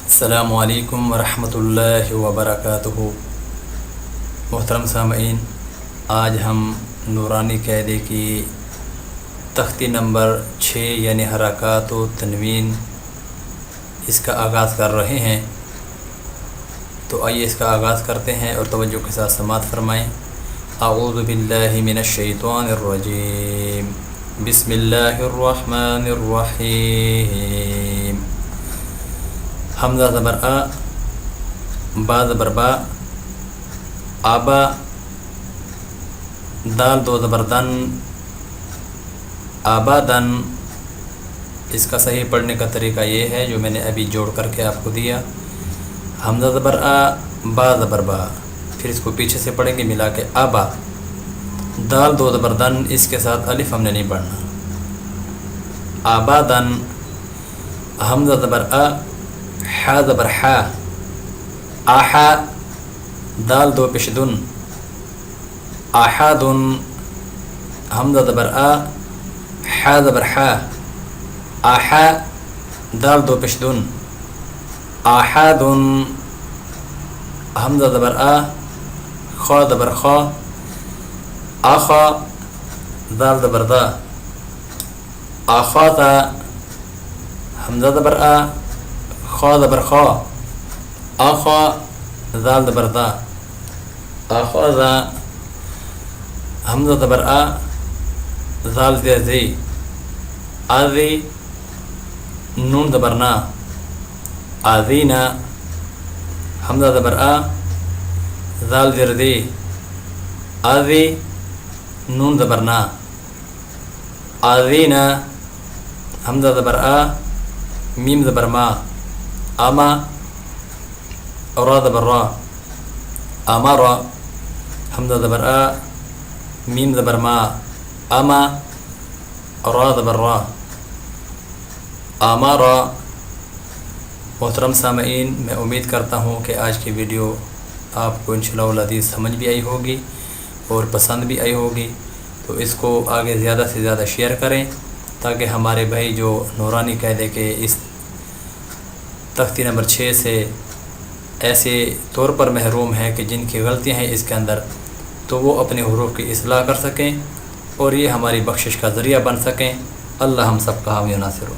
السلام علیکم ورحمۃ اللہ وبرکاتہ۔ محترم سامعین، آج ہم نورانی قاعدے کی تختی نمبر 6 یعنی حرکات و تنوین اس کا آغاز کر رہے ہیں۔ تو آئیے اس کا آغاز کرتے ہیں اور توجہ کے ساتھ سماعت فرمائیں۔ اعوذ باللہ من الشیطان الرجیم، بسم اللہ الرحمن الرحیم۔ حمزہ زبر آ، با زبر با، آبا، دال دو زبر دن، آبادن۔ اس کا صحیح پڑھنے کا طریقہ یہ ہے جو میں نے ابھی جوڑ کر کے آپ کو دیا۔ حمزہ زبر آ، با زبر با، پھر اس کو پیچھے سے پڑھیں گے ملا کے آبا، دال دو زبر دن، اس کے ساتھ الف ہم نے نہیں پڑھنا، آبادن۔ حمزہ زبر آ، حا زبر حا، آحا، دال دو پیش دن، آحادن۔ حمزہ زبر آ، حا زبر حا، آحا، دال دو پیش دن، آحادن۔ حمزہ زبر آ، خا زبر خا، آخا، دال زبر دا، آخاتا۔ حمزہ زبر آ، خا زبر خا، آخا، دال زبر دا، آخاذا۔ حمزہ زبر آ، دال زیر زی، آذی، نون زبر نا، آذینا۔ حمزہ زبر آ، دال زیر دی، آذی، نون زبر نا، آذینا۔ حمزہ زبر آ، میم زبر ما، آما، را زبر را، آمارا۔ حمزہ زبر آ، میم زبر ما، آما، را زبر را، آمارا۔ محترم سامعین، میں امید کرتا ہوں کہ آج کی ویڈیو آپ کو انشاءاللہ العزیز سمجھ بھی آئی ہوگی اور پسند بھی آئی ہوگی۔ تو اس کو آگے زیادہ سے زیادہ شیئر کریں تاکہ ہمارے بھائی جو نورانی قاعدے کے اس تختی نمبر 6 سے ایسے طور پر محروم ہیں کہ جن کی غلطیاں ہیں اس کے اندر، تو وہ اپنے حروف کی اصلاح کر سکیں اور یہ ہماری بخشش کا ذریعہ بن سکیں۔ اللہ ہم سب کا حامی و ناصر ہو۔